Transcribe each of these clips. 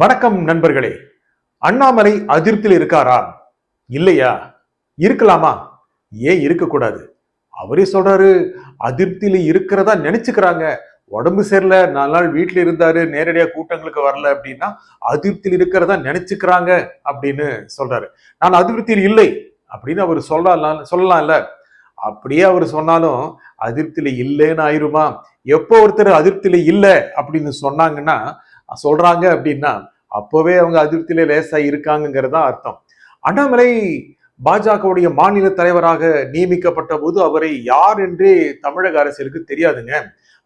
வணக்கம் நண்பர்களே. அண்ணாமலை அதிருப்தியில் இருக்காரா? இல்லையா? இருக்கலாமா? ஏன் இருக்கக்கூடாது? அவரே சொல்றாரு, அதிருப்தியில இருக்கிறதா நினைச்சுக்கிறாங்க. உடம்பு சரியில்லை, 4 நாள் வீட்டுல இருந்தாரு, நேரடியா கூட்டங்களுக்கு வரல அப்படின்னா அதிருப்தியில் இருக்கிறதா நினைச்சுக்கிறாங்க அப்படின்னு சொல்றாரு. நான் அதிருப்தியில் இல்லை அப்படின்னு அவர் சொல்லலாம்ல. அப்படியே அவர் சொன்னாலும் அதிருப்தியில இல்லைன்னு ஆயிருமா? எப்போ ஒருத்தர் அதிருப்தியில இல்லை அப்படின்னு சொல்றாங்க அப்படின்னா அப்பவே அவங்க அதிருப்தியில லேசா இருக்காங்கிறதா அர்த்தம். அண்ணாமலை பாஜகவுடைய மாநில தலைவராக நியமிக்கப்பட்ட போது அவரை யார் என்றே தமிழக அரசியலுக்கு தெரியாதுங்க.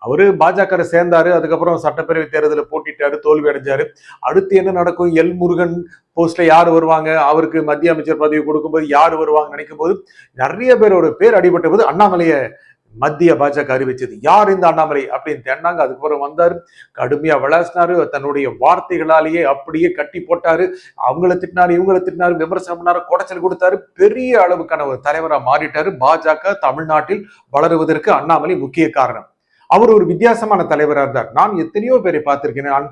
அவரு பாஜக சேர்ந்தாரு, அதுக்கப்புறம் சட்டப்பேரவை தேர்தலில் போட்டிட்டாரு, தோல்வி அடைஞ்சாரு. அடுத்து என்ன நடக்கும்? எல் முருகன் போஸ்ட்ல யார் வருவாங்க, அவருக்கு மத்திய அமைச்சர் பதவி கொடுக்கும்போது யார் வருவாங்க நினைக்கும் போது நிறைய பேரோட பேர் அடிபட்ட போது அண்ணாமலைய மத்திய பாஜக அறிவிச்சது. யார் இந்த அண்ணாமலை அப்படின்னு தேடினாங்க. அதுக்கப்புறம் வந்தாரு, கடுமையா விளாசினாரு, தன்னுடைய வார்த்தைகளாலேயே அப்படியே கட்டி போட்டாரு. அவங்கள திட்டினாரு, இவங்கள திட்டினாரு, விமர்சனம் பண்ணாரு, குடைச்சல் கொடுத்தாரு. பெரிய அளவுக்கான ஒரு தலைவரா மாறிட்டாரு. பாஜக தமிழ்நாட்டில் வளருவதற்கு அண்ணாமலை முக்கிய காரணம். அவர் ஒரு வித்தியாசமான தலைவராக இருந்தார். நான் எத்தனையோ பேரை பார்த்திருக்கேன். நான்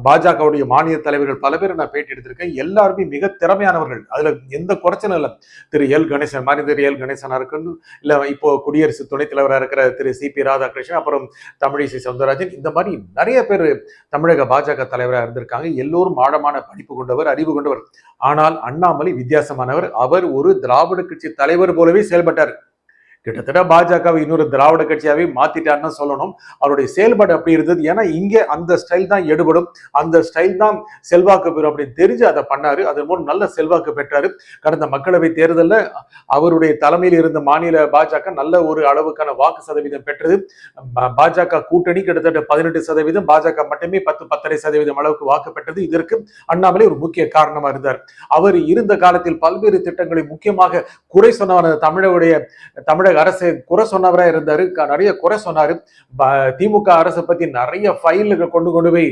பாஜகவுடைய மாநில தலைவர்கள் பல பேரை நான் பேட்டி எடுத்திருக்கேன். எல்லாருமே மிக திறமையானவர்கள், அதுல எந்த குறைச்சலும் இல்லை. திரு எல் கணேசன், மனிதர் எல் கணேசனா இருக்கணும், இல்ல இப்போ குடியரசு துணைத் தலைவராக இருக்கிற திரு சி.பி. ராதாகிருஷ்ணன், அப்புறம் தமிழிசை சவுந்தரராஜன், இந்த மாதிரி நிறைய பேர் தமிழக பாஜக தலைவராக இருந்திருக்காங்க. எல்லோரும் ஆழமான படிப்பு கொண்டவர், அறிவு கொண்டவர். ஆனால் அண்ணாமலை வித்தியாசமானவர். அவர் ஒரு திராவிட கட்சி தலைவர் போலவே செயல்பட்டார். கிட்டத்தட்ட பாஜகவை இன்னொரு திராவிட கட்சியாவே மாத்திட்டாருன்னு சொல்லணும். அவருடைய செயல்பாடு அப்படி இருந்தது. ஏன்னா இங்க அந்த ஸ்டைல் தான் எடுபடும், அந்த ஸ்டைல் தான் செல்வாக்கு பெறும் அப்படின்னு தெரிஞ்சு அதை பண்ணாரு. அதன் மூலம் நல்ல செல்வாக்கு பெற்றாரு. கடந்த மக்களவை தேர்தலில் அவருடைய தலைமையில் இருந்த மாநில பாஜக நல்ல ஒரு அளவுக்கான வாக்கு சதவீதம் பெற்றது. பாஜக கூட்டணி கிட்டத்தட்ட 18%, பாஜக மட்டுமே 10-10.5% அளவுக்கு வாக்கு பெற்றது. இதற்கு அண்ணாமலை ஒரு முக்கிய காரணமா இருந்தார். அவர் இருந்த காலத்தில் பல்வேறு திட்டங்களை முக்கியமாக குறை சொன்ன தமிழக அரசு குறை சொன்னவரா இருந்தாரு. நிறைய குறை சொன்னாரு. திமுக அரசை பத்தி நிறைய ஃபைல்கள் கொண்டு போய்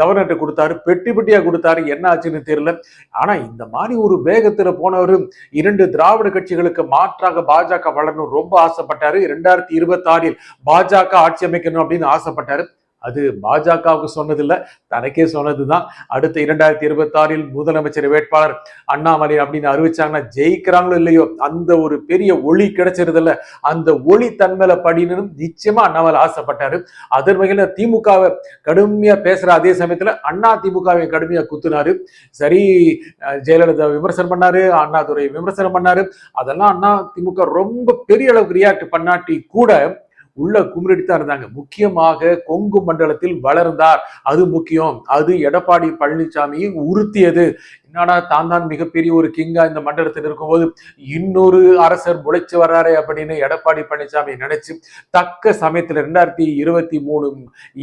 கவர்னர்கிட்ட கொடுத்தாரு, பெட்டி பெட்டியா கொடுத்தாரு. என்ன ஆச்சுன்னு தெரியல. ஆனா இந்த மாதிரி ஒரு வேகத்துல போனவர் 2 திராவிட கட்சிகளுக்கு மாற்றாக பாஜக வளரணும் ரொம்ப ஆசைப்பட்டாரு. 2026 பாஜக ஆட்சி அமைக்கணும் அப்படின்னு ஆசைப்பட்டாரு. அது பாஜகவுக்கு சொன்னதில்லை, தனக்கே சொன்னதுதான். அடுத்த 2026 முதலமைச்சர் வேட்பாளர் அண்ணாமலை அப்படின்னு அறிவிச்சாங்கன்னா ஜெயிக்கிறாங்களோ இல்லையோ அந்த ஒரு பெரிய ஒளி கிடைச்சிருது இல்ல, அந்த ஒளி தன்மேல படினும் நிச்சயமா அண்ணாமலை ஆசைப்பட்டாரு. அதன் வகையில திமுகவை கடுமையா பேசுற அதே சமயத்துல அண்ணா திமுகவை கடுமையா குத்துனாரு. சரி, ஜெயலலிதா விமர்சனம் பண்ணாரு, அண்ணாதுரை விமர்சனம் பண்ணாரு. அதெல்லாம் அண்ணா திமுக ரொம்ப பெரிய அளவுக்கு ரியாக்ட் பண்ணாட்டி கூட உள்ள குமிரடித்தான் இருந்தாங்க. முக்கியமாக கொங்கு மண்டலத்தில் வளர்ந்தார், அது முக்கியம். அது எடப்பாடி பழனிசாமியை உறுத்தியது. என்னடா தான் மிகப்பெரிய ஒரு கிங்கா இந்த மண்டலத்தில் இருக்கும்போது இன்னொரு அரசர் முளைச்சு வர்றாரு அப்படின்னு எடப்பாடி பழனிசாமி நினைச்சு தக்க சமயத்துல 2023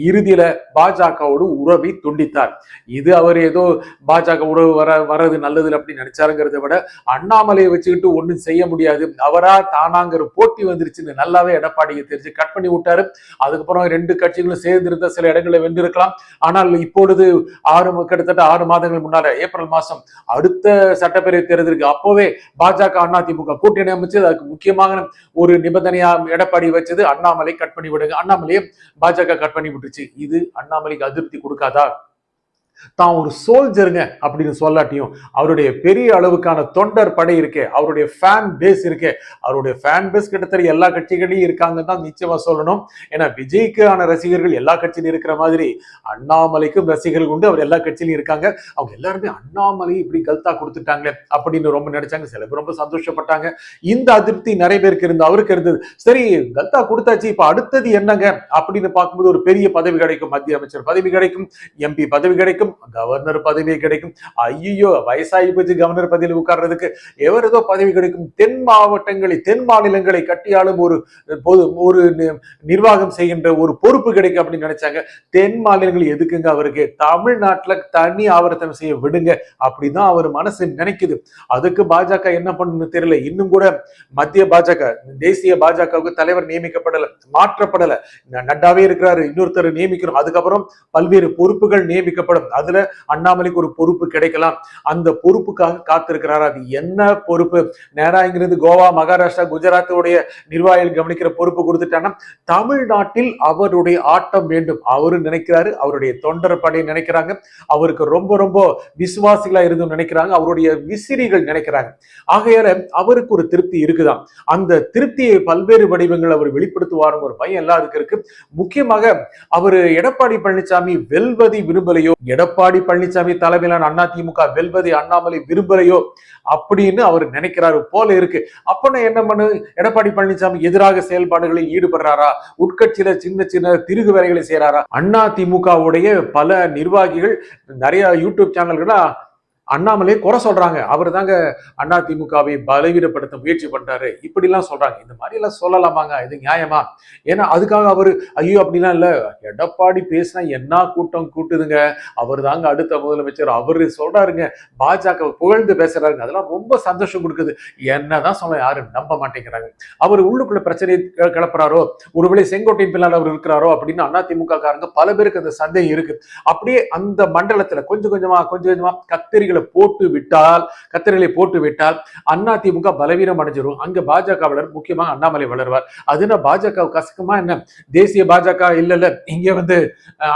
இறுதியில பாஜகவோடு உறவை துண்டித்தார். இது அவர் ஏதோ பாஜக உறவு வர்றது நல்லது அப்படின்னு நினைச்சாருங்கிறத விட அண்ணாமலையை வச்சுக்கிட்டு ஒன்றும் செய்ய முடியாது, அவரா தானாங்கிற போட்டி வந்துருச்சுன்னு நல்லாவே எடப்பாடியை தெரிஞ்சு கட் பண்ணி விட்டாரு. அதுக்கப்புறம் 2 கட்சிகளும் சேர்ந்திருந்த சில இடங்களை வென்றிருக்கலாம். ஆனால் இப்பொழுது கிட்டத்தட்ட 6 மாதங்கள் முன்னால ஏப்ரல் மாசம் அடுத்த சட்டப்பேரவை தேர்தலுக்கு அப்பவே பாஜக அதிமுக கூட்டணி அமைச்சு அதுக்கு முக்கியமான ஒரு நிபந்தனையா எடப்பாடி வச்சது அண்ணாமலை கட் பண்ணி விடுங்க, அண்ணாமலையை பாஜக கட் பண்ணி விட்டுச்சு. இது அண்ணாமலைக்கு அதிருப்தி கொடுக்காதா? தான் ஒரு சோல்ஜருங்க அப்படின்னு சொல்லாட்டியும் அவருடைய பெரிய அளவுக்கான தொண்டர் படை இருக்கே, அவருடைய ஃபேன் பேஸ் இருக்கே, அவருடைய ஃபேன் பேஸ் கிட்டத்தட்ட எல்லா கட்சிகளையும் இருக்காங்க தான் நிச்சயமா சொல்லணும். ஏன்னா விஜய்க்கான ரசிகர்கள் எல்லா கட்சியிலும் இருக்கிற மாதிரி அண்ணாமலைக்கும் ரசிகர்கள் உண்டு, அவர் எல்லா கட்சியிலும் இருக்காங்க. அவங்க எல்லாருமே அண்ணாமலை இப்படி கல்தா கொடுத்துட்டாங்களே அப்படின்னு ரொம்ப நினைச்சாங்க. சில பேர் ரொம்ப சந்தோஷப்பட்டாங்க. இந்த அதிருப்தி நிறைய பேருக்கு இருந்து அவருக்கு இருந்தது. சரி, கல்தா கொடுத்தாச்சு, இப்ப அடுத்தது என்னங்க அப்படின்னு பார்க்கும்போது ஒரு பெரிய பதவி கிடைக்கும், மத்திய அமைச்சர் பதவி கிடைக்கும், எம்பி பதவி கிடைக்கும், கவர்னர் பதவி கிடைக்கும். ஐயோ, வயசாகி போச்சு கவர்னர் பதவியில் உட்கார்றதுக்கு, எவர் ஏதோ பதவி கிடைக்கும். தென் மாவட்டங்களை தென் மாநிலங்களை கட்டியாலும் ஒரு நிர்வாகம் செய்கின்ற ஒரு பொறுப்பு கிடைக்கும் அப்படின்னு நினைச்சாங்க. தென் மாநிலங்கள் எதுக்குங்க அவருக்கு? தமிழ்நாட்டுல தனி ஆவர்த்தனம் செய்ய விடுங்க அப்படிதான் அவர் மனசு நினைக்குது. அதுக்கு பாஜக என்ன பண்ணணும்னு தெரியல. இன்னும் கூட மத்திய பாஜக, தேசிய பாஜகவுக்கு தலைவர் நியமிக்கப்படல, மாற்றப்படல. நட்டாவே இருக்கிறாரு, இன்னொருத்தர் நியமிக்கிறோம், அதுக்கப்புறம் பல்வேறு பொறுப்புகள் நியமிக்கப்படும். அதுல அண்ணாமலைக்கு ஒரு பொறுப்பு கிடைக்கலாம், அந்த பொறுப்புக்காக காத்திருக்கிறார். அது என்ன பொறுப்பு? நேராங்கிறது கோவா, மகாராஷ்டிரா, குஜராத்துடைய நிர்வாகிகள் கவனிக்கிற பொறுப்பு கொடுத்துட்டாங்கன்னா தமிழ்நாட்டில் அவருடைய ஆட்டம் வேண்டும். அவரு நினைக்கிறாரு, அவருடைய தொண்டர் படை நினைக்கிறாங்க, அவருக்கு ரொம்ப ரொம்ப விசுவாசிகளா இருந்து நினைக்கிறாங்க, அவருடைய விசிறிகள் நினைக்கிறாங்க. ஆகையால அவருக்கு ஒரு திருப்தி இருக்குதான். அந்த திருப்தியை பல்வேறு வடிவங்கள் அவர் வெளிப்படுத்துவாருங்க ஒரு பயம் எல்லாருக்கும் இருக்கு. முக்கியமாக அவரு எடப்பாடி பழனிசாமி வெல்வதை விரும்பலையோ, எடப்பாடி பழனிசாமி தலைமையிலான அதிமுக வெல்வதை அண்ணாமலை விரும்பலையோ அப்படின்னு அவர் நினைக்கிறாரு போல இருக்கு. அப்ப என்ன பண்ணு, எடப்பாடி பழனிசாமி எதிராக செயல்பாடுகளில் ஈடுபடுறாரா, உட்கட்சியில சின்ன சின்ன திருகு வேலைகளை செய்யறாரா? அதிமுகவுடைய பல நிர்வாகிகள் நிறைய யூடியூப் சேனல்களா அண்ணாமலை குறை சொல்றாங்க. அவர் தாங்க அதிமுகவை பலவீனப்படுத்த முயற்சி பண்றாரு இப்படிலாம் சொல்றாங்க. இந்த மாதிரி எல்லாம் சொல்லலாமாங்க? இது நியாயமா? ஏன்னா அதுக்காக அவரு ஐயோ அப்படிலாம் இல்ல, எடப்பாடி பேசினா என்ன கூட்டம் கூட்டுதுங்க, அவர் தாங்க அடுத்த முதலமைச்சர், அவரு சொல்றாருங்க, பாஜக புகழ்ந்து பேசுறாருங்க, அதெல்லாம் ரொம்ப சந்தோஷம் கொடுக்குது. என்னதான் சொல்ல யாரும் நம்ப மாட்டேங்கிறாங்க. அவர் உள்ளுக்குள்ள பிரச்சனை கிளப்புறாரோ, ஒருவேளை செங்கோட்டையின் பின்னால் அவர் இருக்கிறாரோ அப்படின்னு அதிமுக காரங்க பல பேருக்கு அந்த சந்தேகம் இருக்கு. அப்படியே அந்த மண்டலத்துல கொஞ்சம் கொஞ்சமா கத்திரிகள் போட்டு விட்டால் அதிமுக பலவீனம் அடைஞ்சிரும். அங்க பாஜக வளர், முக்கியமாக அண்ணாமலை வளர்வார். அதுனா பாஜக கசக்குமா என்ன? தேசிய பாஜக இல்ல இங்க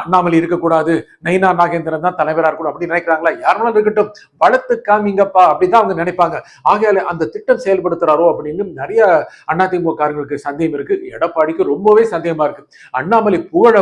அண்ணாமலை இருக்கக்கூடாது, நயினா நாகேந்திரன் தான் தலைவரா இருக்கணும் அப்படின்னு நினைக்கிறாங்களா? யாருனாலும் இருக்கட்டும், வளர்த்து காமிங்கப்பா அப்படிதான் அவங்க நினைப்பாங்க. ஆகையால அந்த திட்டம் செயல்படுத்துறாரோ அப்படின்னு நிறைய அதிமுக காரங்களுக்கு சந்தேகம் இருக்கு. எடப்பாடிக்கு ரொம்பவே சந்தேகமா இருக்கு. அண்ணாமலை புகழ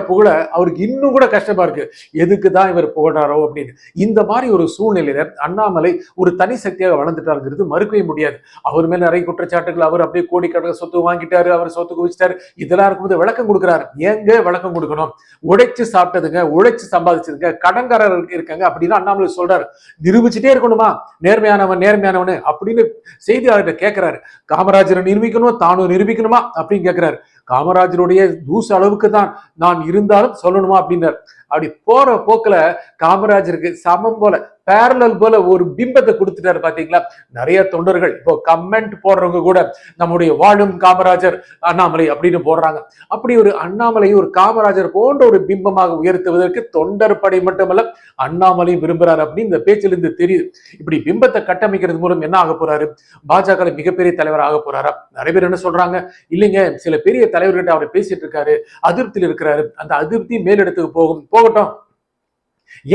அவருக்கு இன்னும் கூட கஷ்டமா இருக்கு, எதுக்குதான் இவர் புகழாரோ அப்படின்னு. இந்த மாதிரி ஒரு சூழ்நிலையில அண்ணாமலை ஒரு தனி சக்தியாக வளர்ந்துட்டாருங்கிறது மறுக்கவே முடியாது. அவர் மேல நிறைய குற்றச்சாட்டுகள், அவர் அப்படியே கோடிக்கணக்கில் சொத்து வாங்கிட்டாரு, அவர் சொத்து குவிச்சிட்டாரு, இதெல்லாம் இருக்கும்போது விளக்கம் கொடுக்கிறாரு. ஏங்க விளக்கம் கொடுக்கணும்? உழைச்சு சாப்பிட்டதுங்க, உழைச்சு சம்பாதிச்சதுங்க, கடன்காரர் இருக்காங்க அப்படின்னு அண்ணாமலை சொல்றாரு. நிரூபிச்சுட்டே இருக்கணுமா நேர்மையானவனு அப்படின்னு செய்தியாளர்கிட்ட கேட்கிறாரு. காமராஜரை நிரூபிக்கணும், தானும் நிரூபிக்கணுமா அப்படின்னு கேட்கிறாரு. காமராஜருடைய தூசு அளவுக்கு தான் நான் இருந்தாலும் சொல்லணுமா அப்படின்னாரு. அப்படி போற போக்குல காமராஜருக்கு சமம் போல பேரலல் போல ஒரு பிம்பத்தை கொடுத்துட்டாரு பாத்தீங்களா? நிறைய தொண்டர்கள் இப்போ கமெண்ட் போடுறவங்க கூட நம்முடைய வாழும் காமராஜர் அண்ணாமலை அப்படின்னு போடுறாங்க. அப்படி ஒரு அண்ணாமலை ஒரு காமராஜர் போன்ற ஒரு பிம்பமாக உயர்த்துவதற்கு தொண்டர் படை மட்டுமல்ல அண்ணாமலை விரும்புறாரு அப்படின்னு இந்த பேச்சிலிருந்து தெரியுது. இப்படி பிம்பத்தை கட்டமைக்கிறது மூலம் என்ன ஆக போறாரு? பாஜக மிகப்பெரிய தலைவர் ஆக போறாரா? நிறைய பேர் என்ன சொல்றாங்க, இல்லைங்க சில பெரிய தலைவர்கிட்ட அவர் பேசிட்டு இருக்காரு, அதிருப்தியில் இருக்கிறாரு, அந்த அதிருப்தி மேலிடத்துக்கு போகட்டும்,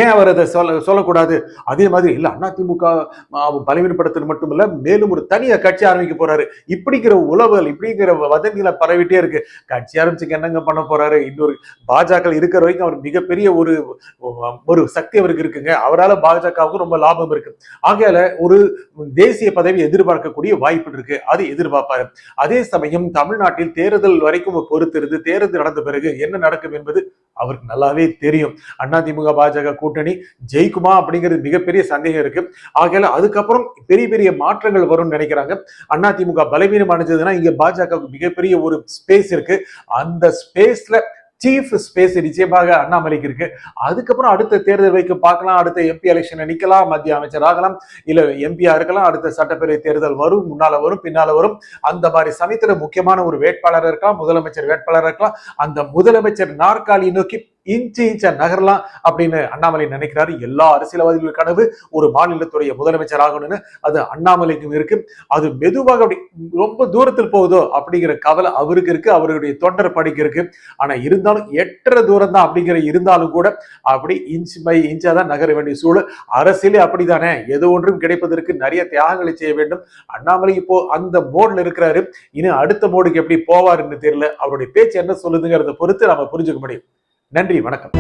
ஏன் அவர் அதை சொல்லக்கூடாது? அதே மாதிரி இல்ல அதிமுக பலவீனப்படுத்துறது மட்டுமல்ல, மேலும் ஒரு தனியா கட்சி ஆரம்பிக்க போறாரு, இப்படிங்கிற உளவல், இப்படிங்கிற வதந்திகளை பரவிட்டே இருக்கு. கட்சி ஆரம்பிச்சுக்கு என்னங்க பண்ண போறாரு? இன்னொரு பாஜக இருக்கிற வரைக்கும் அவர் மிகப்பெரிய ஒரு சக்தி அவருக்கு இருக்குங்க, அவரால் பாஜகவுக்கு ரொம்ப லாபம் இருக்கு. ஆகையால ஒரு தேசிய பதவி எதிர்பார்க்கக்கூடிய வாய்ப்பு இருக்கு, அது எதிர்பார்ப்பாரு. அதே சமயம் தமிழ்நாட்டில் தேர்தல் வரைக்கும் பொறுத்திருந்து தேர்தல் நடந்த பிறகு என்ன நடக்கும் என்பது அவருக்கு நல்லாவே தெரியும். அதிமுக பாஜக கூட்டணி ஜெயிக்குமா அப்படிங்கிறது மிகப்பெரிய சந்தேகம் இருக்கு. ஆகையால அதுக்கப்புறம் பெரிய பெரிய மாற்றங்கள் வரும்னு நினைக்கிறாங்க. அதிமுக பலவீனம் அடைஞ்சதுன்னா இங்க பாஜக மிகப்பெரிய ஒரு ஸ்பேஸ் இருக்கு. அந்த ஸ்பேஸ்ல சீஃப் ஸ்பேஸ் நிச்சயமாக அண்ணாமலைக்கு இருக்கு. அதுக்கப்புறம் அடுத்த தேர்தல் வைக்க பார்க்கலாம், அடுத்த எம்பி எலெக்ஷன் நிக்கலாம், மத்திய அமைச்சர் ஆகலாம், இல்ல எம்பியா இருக்கலாம், அடுத்த சட்டப்பேரவை தேர்தல் வரும், முன்னால வரும், பின்னால வரும். அந்த மாதிரி சமயத்துல முக்கியமான ஒரு வேட்பாளர் இருக்கலாம், முதலமைச்சர் வேட்பாளர் இருக்கலாம். அந்த முதலமைச்சர் நாற்காலியை நோக்கி இன்ச்சா நகரலாம் அப்படின்னு அண்ணாமலை நினைக்கிறாரு. எல்லா அரசியல்வாதிகள் கனவு ஒரு மாநிலத்துடைய முதலமைச்சர் ஆகணும்னு, அது அண்ணாமலைக்கும் இருக்கு. அது மெதுவாக அப்படி ரொம்ப தூரத்தில் போகுதோ அப்படிங்கிற கவலை அவருக்கு இருக்கு, அவருடைய தொண்டர் படைக்கு இருக்கு. ஆனா இருந்தாலும் எட்டரை தூரம் தான் அப்படிங்கிற இருந்தாலும் கூட அப்படி இன்ச் பை இன்ச்சா தான் நகர வேண்டிய சூழல். அரசியலே அப்படித்தானே, எது ஒன்றும் கிடைப்பதற்கு நிறைய தியாகங்களை செய்ய வேண்டும். அண்ணாமலை இப்போ அந்த மோட்ல இருக்கிறாரு. இன்னும் அடுத்த மோடுக்கு எப்படி போவாருன்னு தெரியல. அவருடைய பேச்சு என்ன சொல்லுதுங்கிறத பொறுத்து நம்ம புரிஞ்சுக்க முடியும். நன்றி, வணக்கம்.